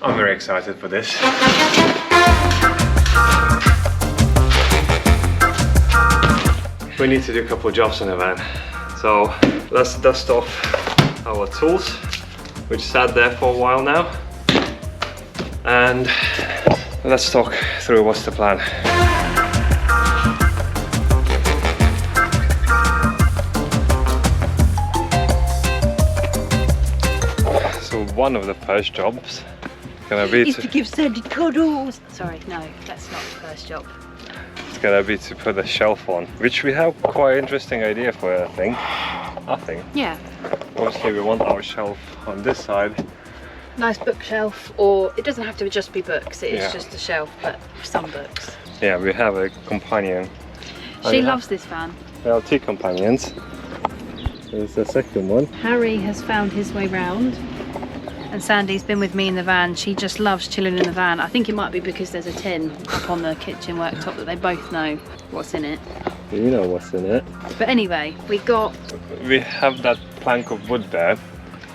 I'm very excited for this. We need to do a couple of jobs in the van. So let's dust off our tools, which sat there for a while now. And let's talk through what's the plan. So one of the first jobs gonna be to give Sandy cuddles. Sorry, no, that's not the first job. It's gonna be to put a shelf on, which we have quite an interesting idea for it, I think. Yeah. Obviously we want our shelf on this side. Nice bookshelf, or it doesn't have to just be books, it is Yeah. just a shelf, but some books. Yeah, we have a companion. She loves this van. There are two companions. There's the second one. Harry has found his way round, and Sandy's been with me in the van. She just loves chilling in the van. I think it might be because there's a tin up on the kitchen worktop that they both know what's in it. You know what's in it. But anyway, we have that plank of wood there.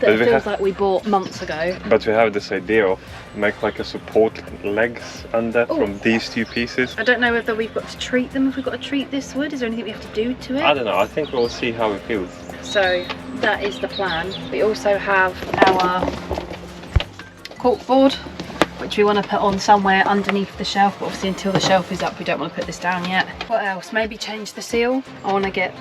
that it feels like we bought months ago. But we have this idea of make like a support legs under from these two pieces. I don't know whether we've got to treat them, if we've got to treat this wood. Is there anything we have to do to it? I don't know, I think we'll see how it feels. So that is the plan. We also have our corkboard, which we want to put on somewhere underneath the shelf, but obviously until the shelf is up we don't want to put this down yet. What else? Maybe change the seal. I want to get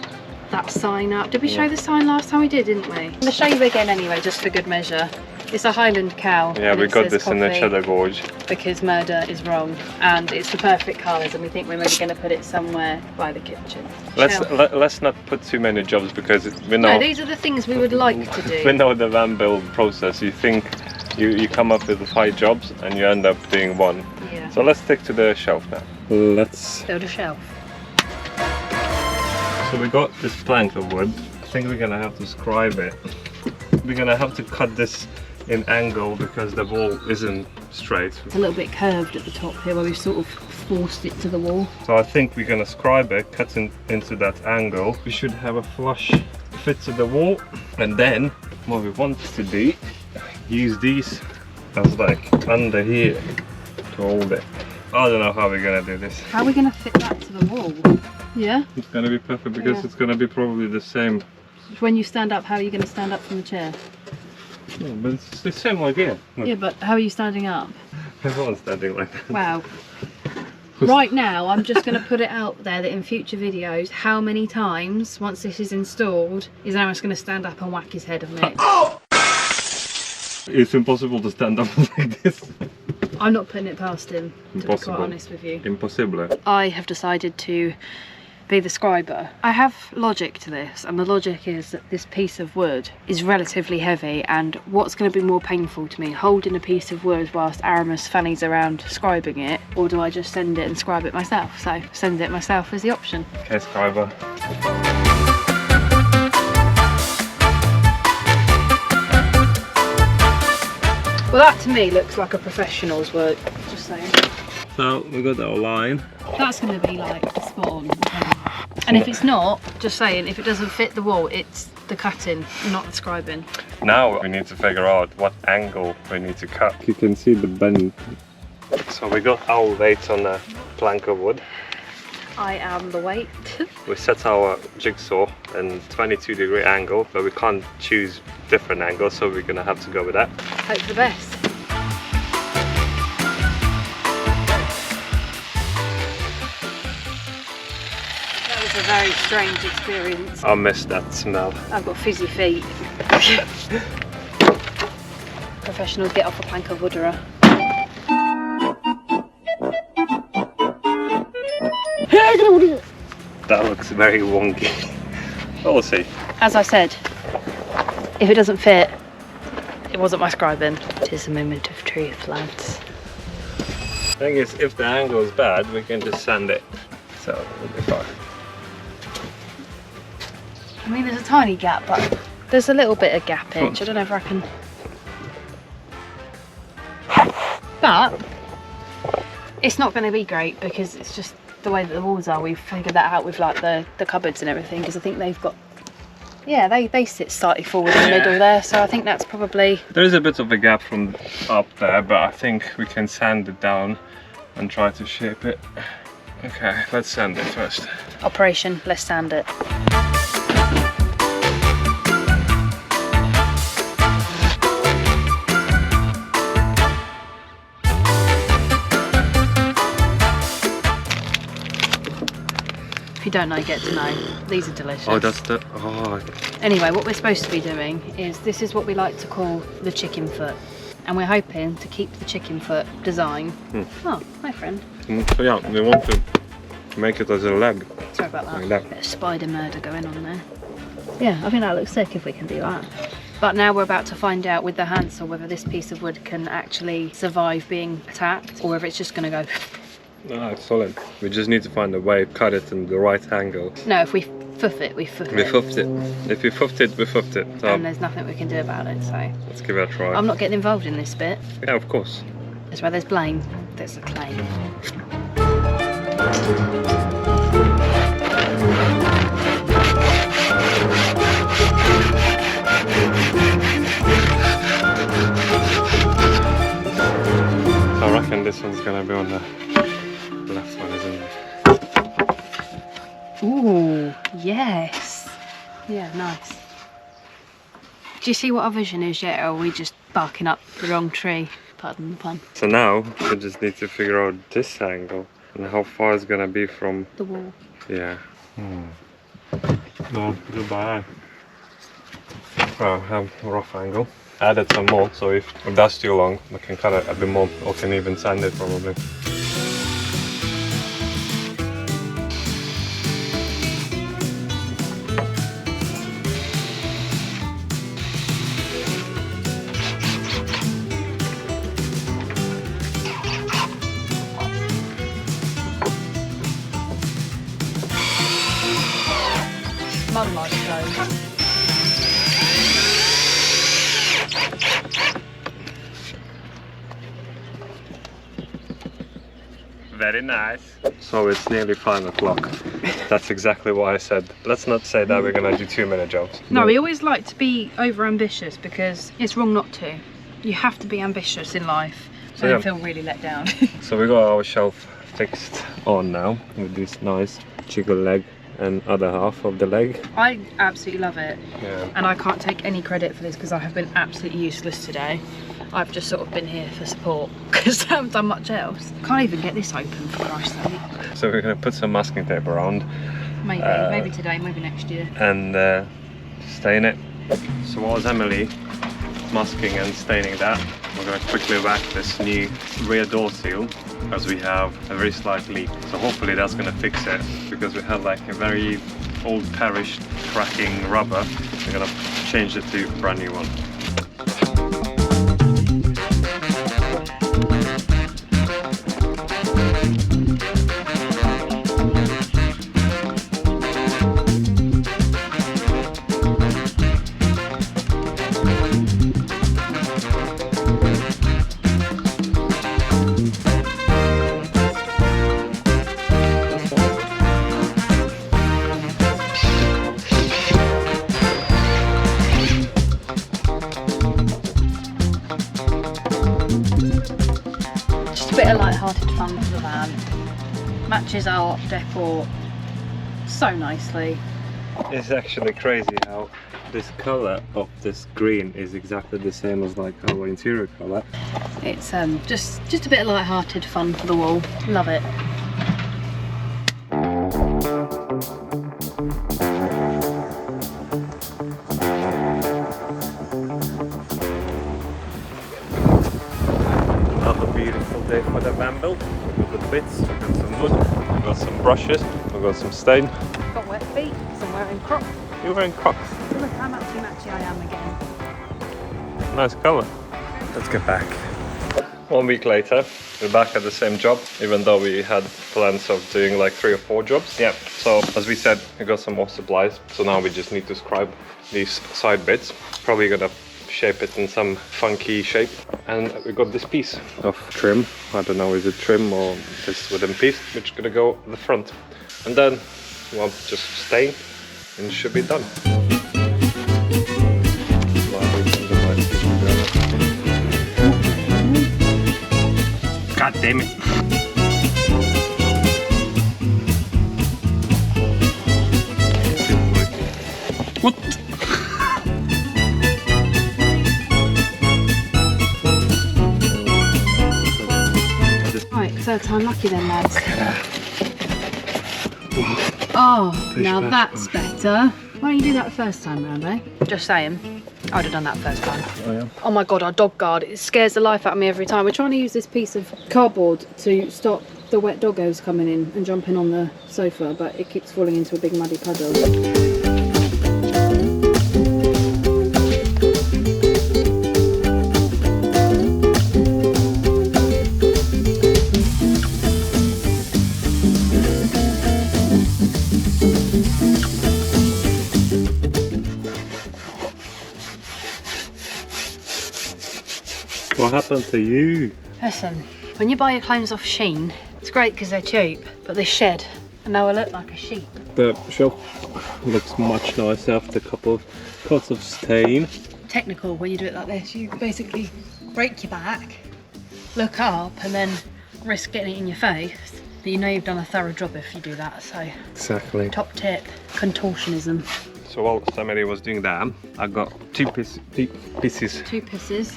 that sign up. Did we show the sign last time? We did, didn't we? I'm going to show you again anyway, just for good measure. It's a Highland cow. Yeah, we got this in the Cheddar Gorge. Because murder is wrong, and it's the perfect colours, and we think we're maybe going to put it somewhere by the kitchen. Let's not put too many jobs, because we know... No, these are the things we would like to do. We know the van build process. You think you come up with 5 jobs and you end up doing 1. Yeah. So let's stick to the shelf now. Let's build a shelf. So we got this plank of wood. I think we're gonna have to scribe it. We're gonna have to cut this in angle because the wall isn't straight. It's a little bit curved at the top here where we've sort of forced it to the wall. So I think we're gonna scribe it, cut into that angle. We should have a flush fit to the wall, and then what we want to do, use these as like under here to hold it. I don't know how we're gonna do this. How are we gonna fit that to the wall? Yeah? It's gonna be perfect because it's gonna be probably the same. When you stand up, how are you gonna stand up from the chair? No, but it's the same idea. Look. Yeah, but how are you standing up? Everyone's standing like that. Wow. Right now, I'm just going to put it out there that in future videos, how many times, once this is installed, is Aaron's going to stand up and whack his head on it? Oh! It's impossible to stand up like this. I'm not putting it past him, to be quite honest with you. Impossible. I have decided to be the scriber. I have logic to this, and the logic is that this piece of wood is relatively heavy, and what's going to be more painful to me, holding a piece of wood whilst Aramis fannies around scribing it, or do I just send it and scribe it myself? So send it myself is the option. Okay, scriber. Well, that to me looks like a professional's work, just saying. So we got our line. That's going to be like spot on. And if it's not, just saying, if it doesn't fit the wall, it's the cutting, not the scribing. Now we need to figure out what angle we need to cut. You can see the bend. So we got our weight on a plank of wood. I am the weight. We set our jigsaw in 22-degree angle, but we can't choose different angles, so we're gonna have to go with that. Hope for the best. That was a very strange experience. I miss that smell. I've got fizzy feet. Professional get off a plank of wooderer. That looks very wonky. But we'll see. As I said, if it doesn't fit, it wasn't my scribing. It is a moment of truth, lads. The thing is, if the angle is bad, we can just sand it. So it'll be fine. I mean, there's a tiny gap, but there's a little bit of gappage. I don't know if I can... But it's not going to be great because it's just the way that the walls are. We've figured that out with like the cupboards and everything, because I think they've got Yeah, they sit slightly forward in the middle there, so I think that's probably... There is a bit of a gap from up there, but I think we can sand it down and try to shape it. Okay, let's sand it first. Operation, let's sand it. If you don't know, get to know. These are delicious. Oh, that's the... Oh. Anyway, what we're supposed to be doing is, this is what we like to call the chicken foot. And we're hoping to keep the chicken foot design. Oh, hi friend. So yeah, we want to make it as a leg. Sorry about that. Like that. Bit of spider murder going on there. Yeah, I think that looks sick if we can do that. But now we're about to find out with the handsaw whether this piece of wood can actually survive being attacked, or whether it's just going to go... No, it's solid. We just need to find a way, cut it in the right angle. No, if we foof it, we foof it. We foofed it. If we foofed it, we foofed it. So And there's nothing we can do about it, so... let's give it a try. I'm not getting involved in this bit. Yeah, of course. That's where there's blame, there's a claim. I reckon this one's gonna be on the left one, isn't it? Ooh, yes. Yeah, nice. Do you see what our vision is yet, or are we just barking up the wrong tree? Pardon the pun. So now we just need to figure out this angle and how far it's gonna be from The wall. Yeah. No, goodbye. Well, have a rough angle. Added some more, so if that's too long, we can cut it a bit more, or can even sand it probably. Mum likes those. Very nice. So it's nearly 5 o'clock. That's exactly what I said. Let's not say that we're gonna do 2 minute jobs. No, we always like to be over ambitious because it's wrong not to. You have to be ambitious in life. So I yeah. don't feel really let down. So we got our shelf fixed on now with this nice chicken leg and other half of the leg. I absolutely love it. Yeah. And I can't take any credit for this because I have been absolutely useless today. I've just sort of been here for support because I haven't done much else. Can't even get this open, for Christ's sake. So we're gonna put some masking tape around. Maybe today, maybe next year. And stain it. So while Emily masking and staining that, we're going to quickly whack this new rear door seal, as we have a very slight leak. So hopefully that's going to fix it, because we have like a very old perished cracking rubber. We're going to change it to a brand new one. Bit of light-hearted fun for the van. Matches our decor so nicely. It's actually crazy how this color of this green is exactly the same as like our interior color. It's just a bit of light-hearted fun for the wall. Love it. Another beautiful day for the van build. We've got the bits, we've got some wood, we've got some brushes, we've got some stain. Got wet feet, so I'm wearing Crocs. You're wearing Crocs. Look how matchy I am again. Nice colour. Let's get back. 1 week later, we're back at the same job, even though we had plans of doing like 3 or 4 jobs. Yeah, so as we said, we got some more supplies. So now we just need to scribe these side bits. Probably gonna shape it in some funky shape. And we got this piece of trim. I don't know, is it trim or this wooden piece, which is gonna go at the front. And then, well, just stain and it should be done. God damn it. What? Right, third time lucky then, lads. Oh, now that's better. Why don't you do that the first time round, eh? Just saying. I would have done that first time. Oh yeah. Oh my god, our dog guard, it scares the life out of me every time. We're trying to use this piece of cardboard to stop the wet doggos coming in and jumping on the sofa, but it keeps falling into a big muddy puddle. What happened to you? Listen, when you buy your clothes off Shein, it's great because they're cheap, but they shed and now I look like a sheep. The shelf looks much nicer after a couple of coats of stain. Technical when you do it like this, you basically break your back, look up and then risk getting it in your face. But you know you've done a thorough job if you do that, so Exactly. top tip, contortionism. So while somebody was doing that, I got two pieces. Two pisses.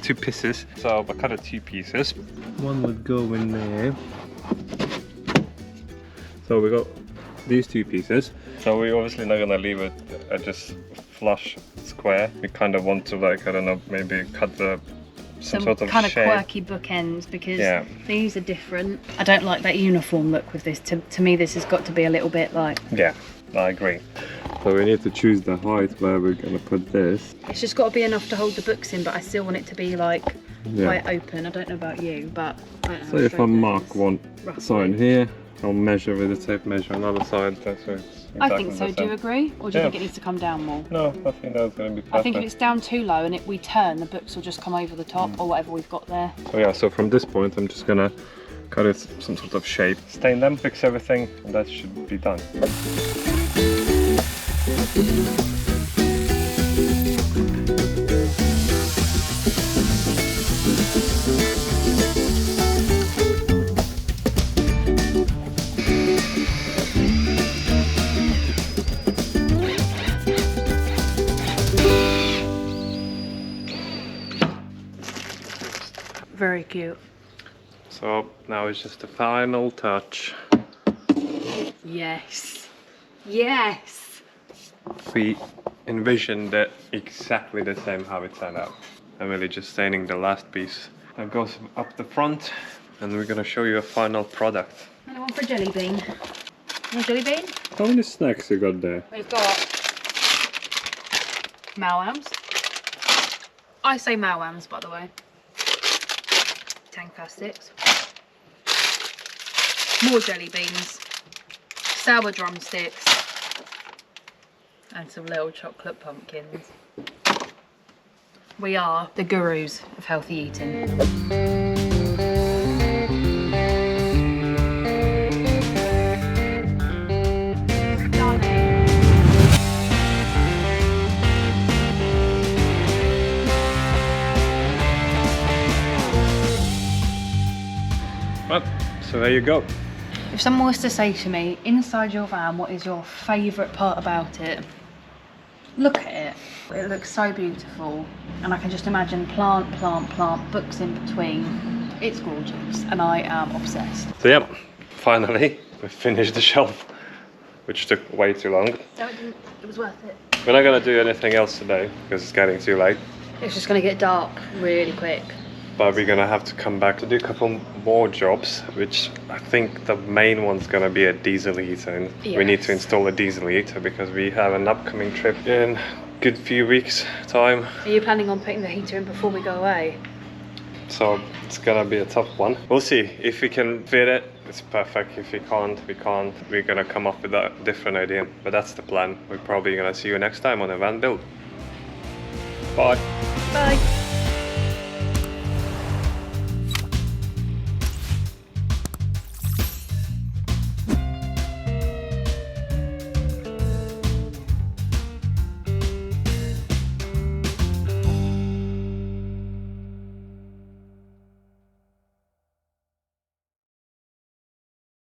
Two pieces. So I cut it 2 pieces. One would go in there. So we got these 2 pieces. So we're obviously not gonna leave it just flush square. We kind of want to, like, I don't know, maybe cut some sort of kind of shape. quirky bookends because these are different. I don't like that uniform look with this. To me, this has got to be a little bit like. Yeah, I agree. So we need to choose the height where we're gonna put this. It's just got to be enough to hold the books in, but I still want it to be like quite open. I don't know about you, but I don't know. So if I mark one roughly. side here, I'll measure with the tape measure another side. That's it. I think so. Do you agree, or do you think it needs to come down more? No, I think that's gonna be perfect. I think if it's down too low and we turn, the books will just come over the top or whatever we've got there. So yeah, so from this point, I'm just gonna cut it some sort of shape, stain them, fix everything, and that should be done. Very cute. So now it's just the final touch. Yes. Yes. We envisioned it exactly the same how it turned out. I'm really just staining the last piece. That goes up the front, and we're gonna show you a final product. Anyone for a jelly bean? Want a jelly bean? How many snacks you got there? We've got Malwams. I say Malwams, by the way. Tang plastics. More jelly beans. Sour drumsticks. And some little chocolate pumpkins. We are the gurus of healthy eating. Well, so there you go. If someone was to say to me, inside your van, what is your favourite part about it? Look at it. It looks so beautiful. And I can just imagine plant, books in between. It's gorgeous and I am obsessed. So yeah, finally we finished the shelf, which took way too long. No, it didn't. It was worth it. We're not gonna do anything else today because it's getting too late. It's just going to get dark really quick. But we're gonna have to come back to do a couple more jobs, which I think the main one's gonna be a diesel heater. And we need to install a diesel heater because we have an upcoming trip in a good few weeks time. Are you planning on putting the heater in before we go away? So it's gonna be a tough one. We'll see. If we can fit it, it's perfect. If we can't, we can't. We're gonna come up with a different idea. But that's the plan. We're probably gonna see you next time on a van build. Bye. Bye.